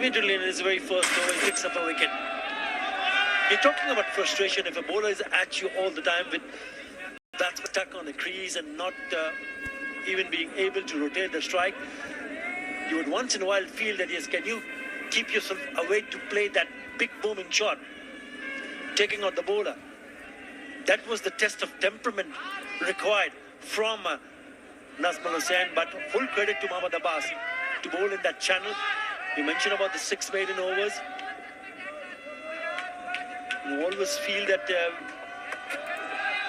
immediately in his very first over, he picks up a wicket. You're talking about frustration if a bowler is at you all the time with batsman stuck on the crease and not even being able to rotate the strike. You would once in a while feel that, yes, can you keep yourself away to play that big booming shot, taking out the bowler. That was the test of temperament required from Nazmul Hussain, but full credit to Mohammad Abbas to bowl in that channel. You mentioned about the 6 maiden overs. You always feel that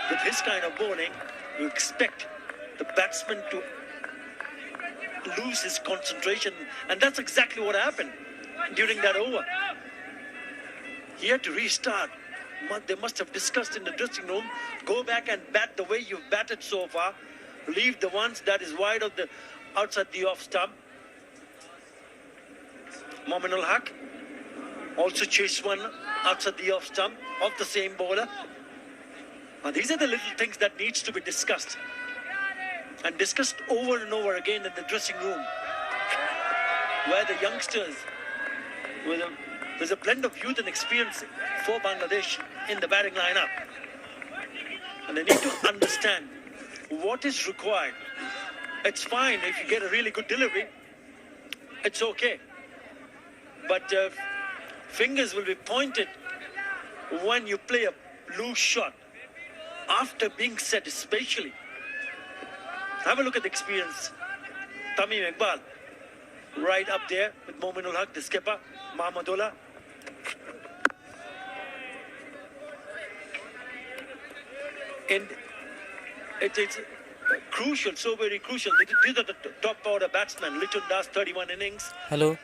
with his kind of bowling, you expect the batsman to lose his concentration, and that's exactly what happened during that over. He had to restart. They must have discussed in the dressing room, go back and bat the way you've batted so far, leave the ones that is wide of the outside the off stump. Mominul Haq also chased one outside the off stump of the same bowler. Now, these are the little things that needs to be discussed and discussed over and over again in the dressing room, where the youngsters, there's a blend of youth and experience for Bangladesh in the batting lineup, and they need to understand what is required. It's fine if you get a really good delivery, it's okay, but fingers will be pointed when you play a loose shot after being set, especially. Have a look at the experience. Tamim Iqbal right up there with Mominul Haq, the skipper, Mahmudullah. And it's crucial, so very crucial. These are the top order batsmen. Litton Das, 31 innings. Hello.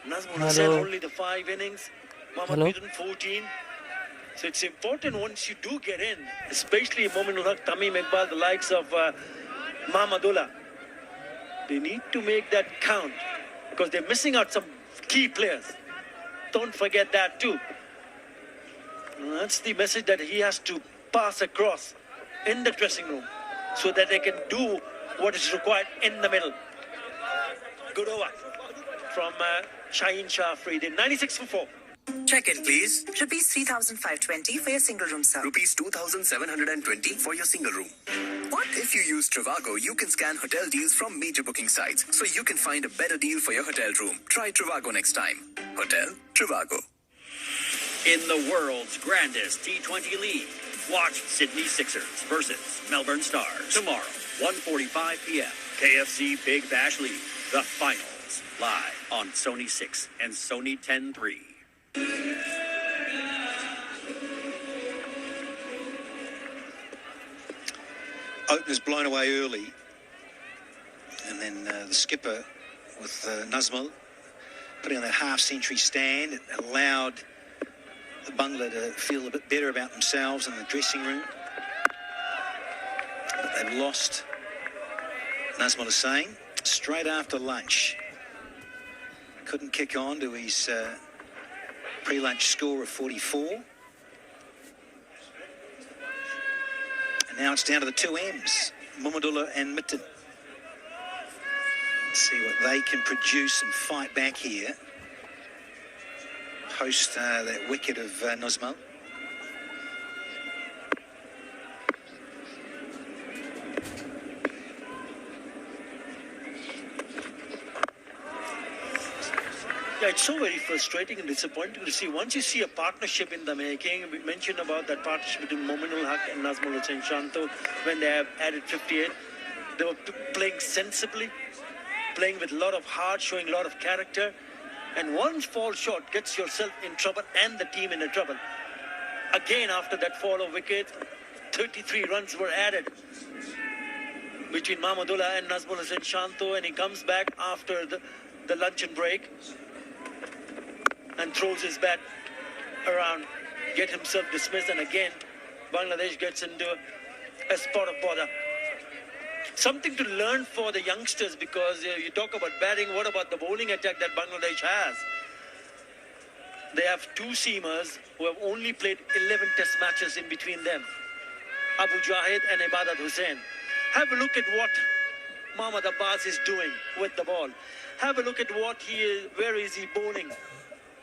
Nazmul Hussain, only the 5 innings. Mohammad Miran, 14. So it's important once you do get in, especially Mominul Haq, Tamim Iqbal, the likes of Mahmudullah. They need to make that count because they're missing out some key players. Don't forget that too. That's the message that he has to pass across in the dressing room so that they can do what is required in the middle. Good over from Shaheen Shah Afridi, 96 for 4. Check in, please. Rupees 3,520 for your single room, sir. Rupees 2,720 for your single room. What if you use Trivago? You can scan hotel deals from major booking sites, so you can find a better deal for your hotel room. Try Trivago next time. Hotel Trivago. In the world's grandest T20 league, watch Sydney Sixers versus Melbourne Stars tomorrow, 1:45 p.m. KFC Big Bash League, the finals, live on Sony 6 and Sony 10-3. Openers blown away early, and then the skipper with Nazmul putting on that half-century stand. It allowed the Bangla to feel a bit better about themselves in the dressing room, but they've lost Nazmul Hussain straight after lunch. Couldn't kick on to his pre-lunch score of 44. And now it's down to the 2 M's, Mahmudullah and Mitten. Let's see what they can produce and fight back here post that wicket of Nazmul. Yeah, it's so very frustrating and disappointing to see. Once you see a partnership in the making, we mentioned about that partnership between Mominul Haq and Nazmul Hussain Shanto when they have added 58. They were playing sensibly, playing with a lot of heart, showing a lot of character. And one fall shot gets yourself in trouble and the team in trouble. Again, after that fall of wicket, 33 runs were added between Mahmudullah and Nazmul Hussain Shanto, and he comes back after the luncheon break and throws his bat around, get himself dismissed, and again Bangladesh gets into a spot of bother. Something to learn for the youngsters, because you talk about batting, what about the bowling attack that Bangladesh has? They have 2 seamers who have only played 11 test matches in between them, Abu Jahid and Ibadat Hussain. Have a look at what Mohammad Abbas is doing with the ball. Have a look at where is he bowling?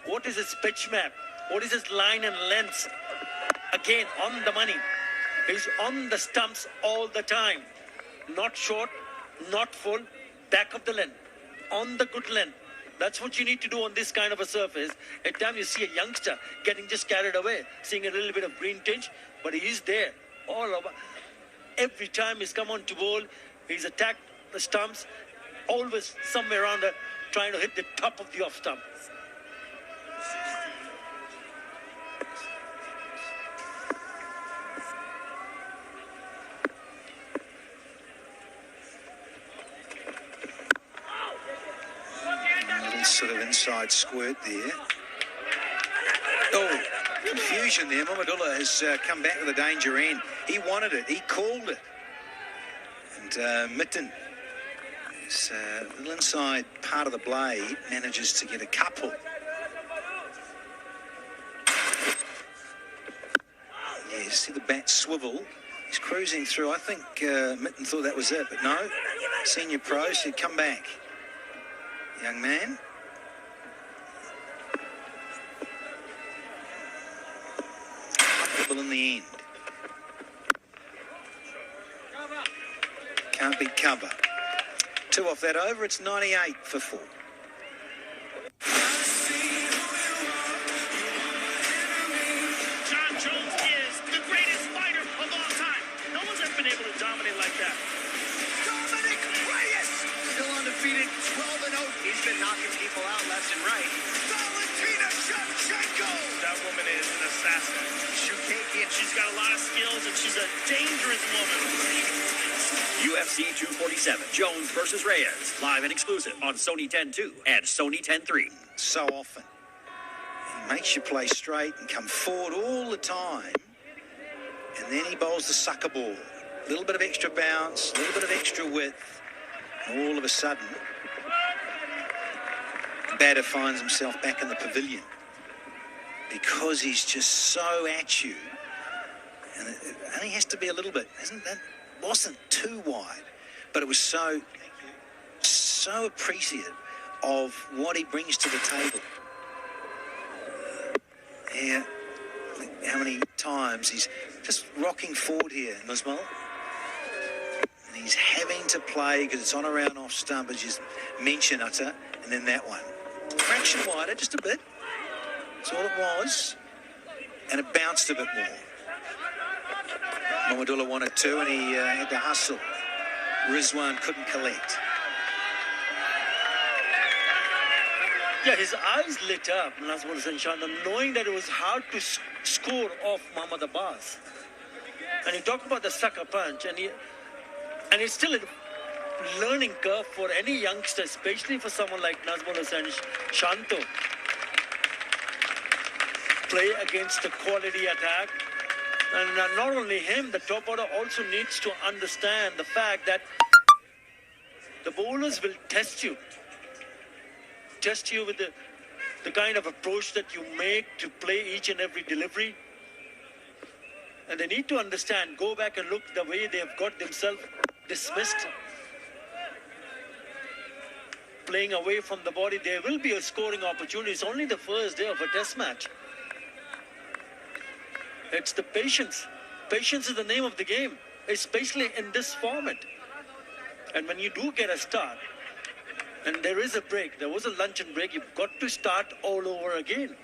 What is his pitch map? What is his line and length? Again, on the money. He's on the stumps all the time. Not short, not full, back of the length, on the good length. That's what you need to do on this kind of a surface. At times you see a youngster getting just carried away, seeing a little bit of green tinge, but he is there all over. Every time he's come on to bowl, he's attacked the stumps, always somewhere around trying to hit the top of the off stump. Sort of inside squirt there. Oh, confusion there. Mamadullah has come back with a danger end. He wanted it. He called it. And Mitten, his little inside part of the blade, manages to get a couple. Yeah, you see the bat swivel. He's cruising through. I think Mitten thought that was it, but no. Senior pro said, come back, young man. In the end. Can't be cover. 2 off that over, it's 98 for 4. John Jones is the greatest fighter of all time. No one's ever been able to dominate like that. Dominic Reyes! Still undefeated, 12-0. He's been knocking people out left and right. Valentina Shevchenko! That woman is an assassin. She's got a lot of skills, and she's a dangerous woman. UFC 247, Jones versus Reyes, live and exclusive on Sony 10.2 and Sony 10.3. So often. He makes you play straight and come forward all the time. And then he bowls the sucker ball. A little bit of extra bounce, a little bit of extra width. And all of a sudden, the batter finds himself back in the pavilion. Because he's just so at you. And it only has to be a little bit, isn't that? Wasn't too wide, but it was so appreciative of what he brings to the table. Yeah, how many times he's just rocking forward here, Nuzmal. And he's having to play because it's on around off stump, as you mentioned, Utter, and then that one. Fraction wider, just a bit. That's all it was. And it bounced a bit more. Mamadullah wanted 2 and he had to hustle. Rizwan couldn't collect. Yeah, his eyes lit up, Nazmul Hussain Shanta, knowing that it was hard to score off Mohammad Abbas. And he talked about the sucker punch, and it's still a learning curve for any youngster, especially for someone like Nazmul Hussain Shanto. Play against the quality attack. And not only him, the top order also needs to understand the fact that the bowlers will test you. Test you with the kind of approach that you make to play each and every delivery. And they need to understand, go back and look the way they have got themselves dismissed. Playing away from the body, there will be a scoring opportunity. It's only the first day of a test match. It's the patience. Patience is the name of the game, especially in this format. And when you do get a start, and there is a break, there was a luncheon break, you've got to start all over again.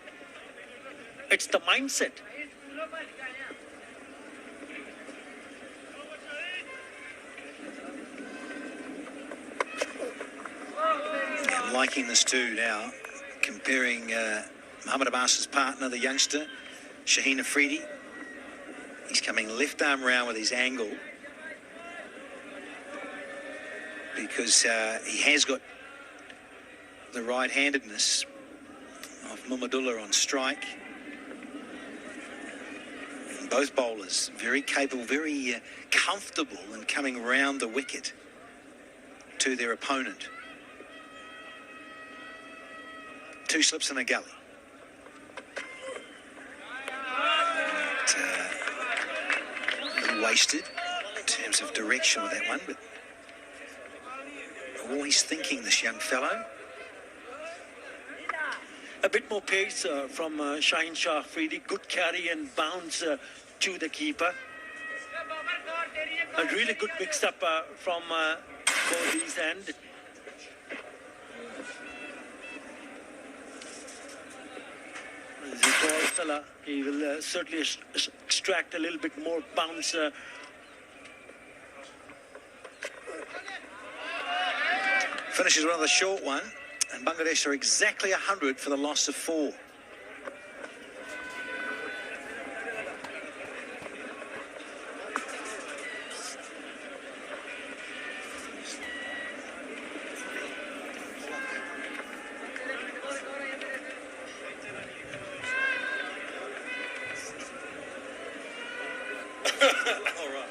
It's the mindset. I'm liking this too now, comparing Mohammad Abbas's partner, the youngster, Shaheen Afridi. He's coming left arm round with his angle because he has got the right-handedness of Mamadullah on strike. And both bowlers very capable, very comfortable in coming round the wicket to their opponent. 2 slips in a gully. Wasted in terms of direction with that one, but Always thinking, this young fellow. A bit more pace from Shaheen Shah Afridi. Good carry and bounce to the keeper. A really good mix-up from Kohli's end. Zitor Salah, he will certainly extract a little bit more bounce. Finishes rather short one, and Bangladesh are exactly 100 for the loss of 4. All right.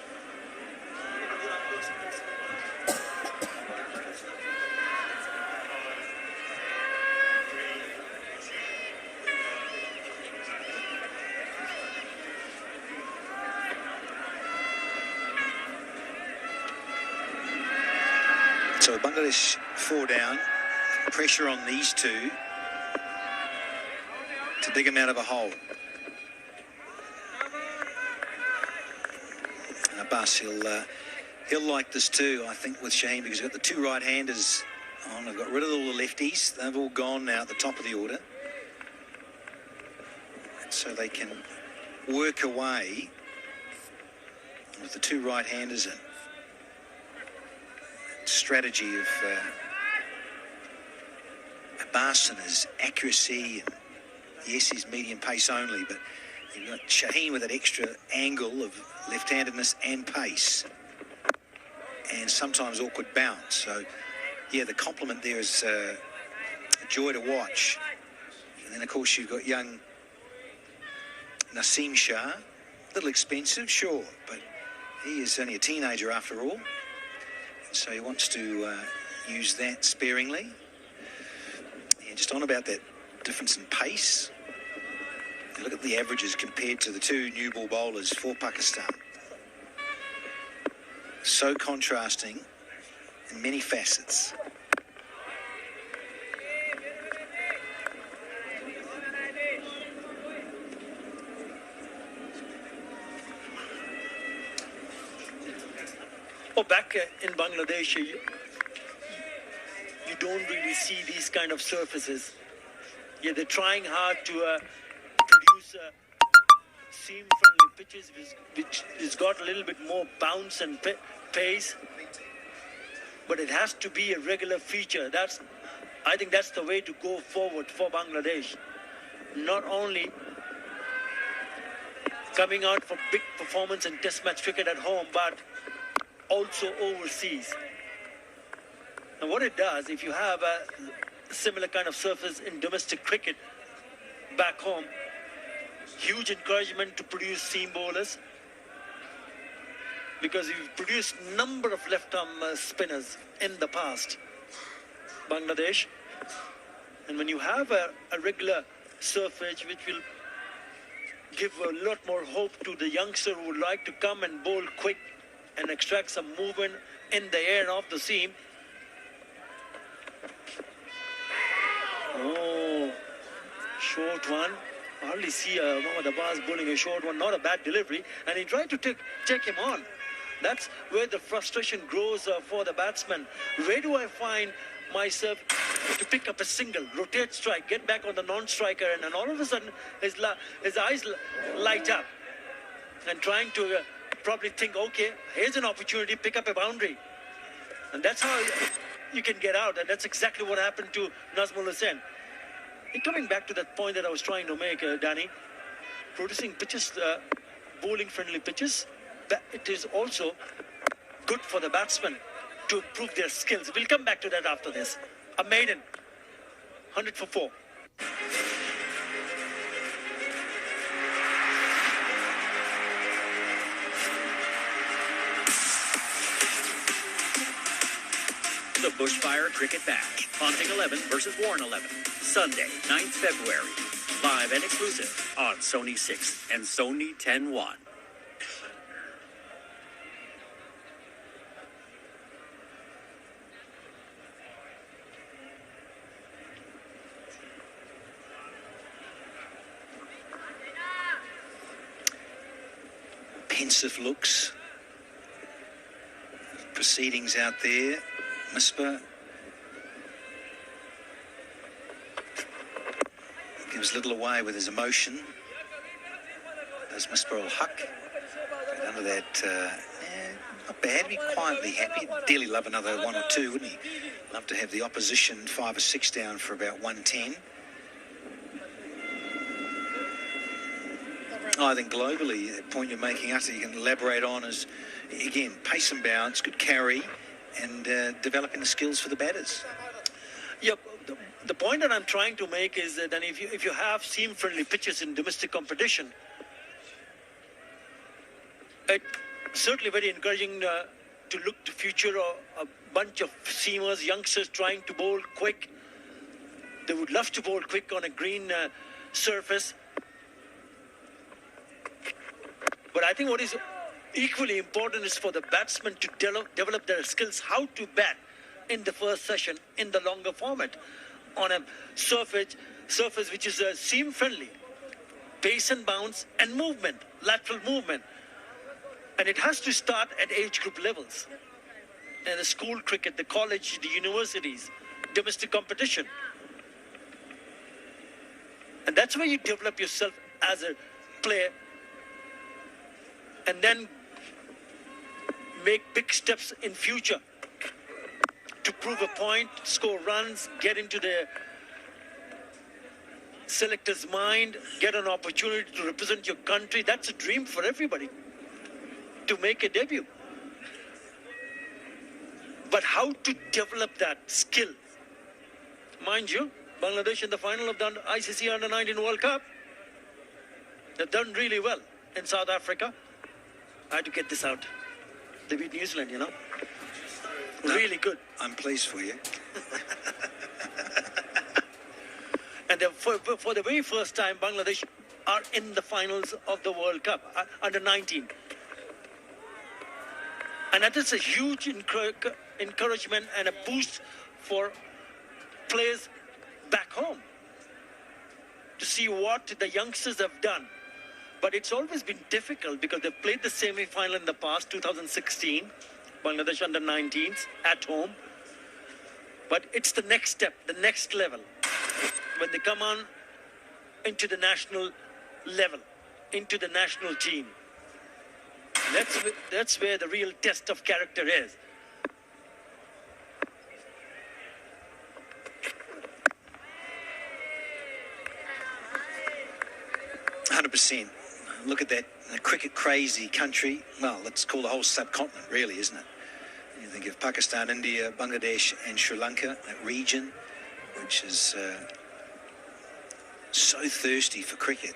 So Bangladesh 4 down. Pressure on these two to dig them out of a hole. And Abbas, he'll like this too, I think, with Shaheen, because he's got the 2 right-handers on. They've got rid of all the lefties. They've all gone now at the top of the order. And so they can work away with the 2 right-handers and strategy of Abbas and his accuracy, and yes, he's medium pace only, but you've got Shaheen with that extra angle of left-handedness and pace, and sometimes awkward bounce. So, yeah, the complement there is a joy to watch. And then, of course, you've got young Naseem Shah, a little expensive, sure, but he is only a teenager after all. So he wants to use that sparingly. Yeah, just on about that difference in pace. You look at the averages compared to the 2 new ball bowlers for Pakistan. So contrasting in many facets. Back in Bangladesh, you don't really see these kind of surfaces. Yeah, they're trying hard to produce seam-friendly pitches, which has got a little bit more bounce and pace. But it has to be a regular feature. I think that's the way to go forward for Bangladesh. Not only coming out for big performance in Test match cricket at home, but also overseas. And what it does, if you have a similar kind of surface in domestic cricket back home, huge encouragement to produce seam bowlers, because you've produced number of left-arm spinners in the past, Bangladesh. And when you have a regular surface which will give a lot more hope to the youngster who would like to come and bowl quick and extract some movement in the air off the seam. Oh, short one. I hardly see Mohammad Abbas bowling a short one. Not a bad delivery. And he tried to take him on. That's where the frustration grows for the batsman. Where do I find myself to pick up a single, rotate strike, get back on the non-striker, and then all of a sudden his eyes light up and trying to probably think, okay, here's an opportunity, pick up a boundary. And that's how you can get out. And that's exactly what happened to Nazmul Hussain. And coming back to that point that I was trying to make, Danny, producing pitches, bowling-friendly pitches, it is also good for the batsmen to improve their skills. We'll come back to that after this. A maiden, 100 for 4. The Bushfire Cricket Bash. Ponting 11 versus Warren 11. Sunday, 9th February. Live and exclusive on Sony 6 and Sony 10-1. pensive looks. Proceedings out there. Mispa gives little away with his emotion. Does Mispa ul Haq. But under that, not bad. Be quietly happy. Dearly love another one or two, wouldn't he? Love to have the opposition 5 or 6 down for about 110. I think globally, the point you're making, Utter, you can elaborate on is, again, pace and bounce, good carry, and developing the skills for the batters. Yep. The point that I'm trying to make is that if you have seam-friendly pitches in domestic competition, it's certainly very encouraging to look to future a bunch of seamers, youngsters trying to bowl quick. They would love to bowl quick on a green surface. But I think what is equally important is for the batsmen to develop their skills, how to bat in the first session in the longer format on a surface which is seam friendly, pace and bounce and movement, lateral movement. And it has to start at age group levels. And the school cricket, the college, the universities, domestic competition. And that's where you develop yourself as a player and then make big steps in future to prove a point, score runs, get into the selector's mind, get an opportunity to represent your country. That's a dream for everybody, to make a debut. But how to develop that skill? Mind you, Bangladesh in the final of the ICC Under-19 World Cup, they've done really well in South Africa. I had to get this out. They beat New Zealand, you know. Really good. I'm pleased for you. And for the very first time, Bangladesh are in the finals of the World Cup, Under-19. And that is a huge encouragement and a boost for players back home to see what the youngsters have done. But it's always been difficult because they've played the semi-final in the past, 2016, Bangladesh Under-19s at home. But it's the next step, the next level, when they come on into the national level, into the national team. That's where the real test of character is. %. Look at that cricket crazy country. Well, let's call the whole subcontinent, really, isn't it? You think of Pakistan, India, Bangladesh, and Sri Lanka, that region, which is so thirsty for cricket.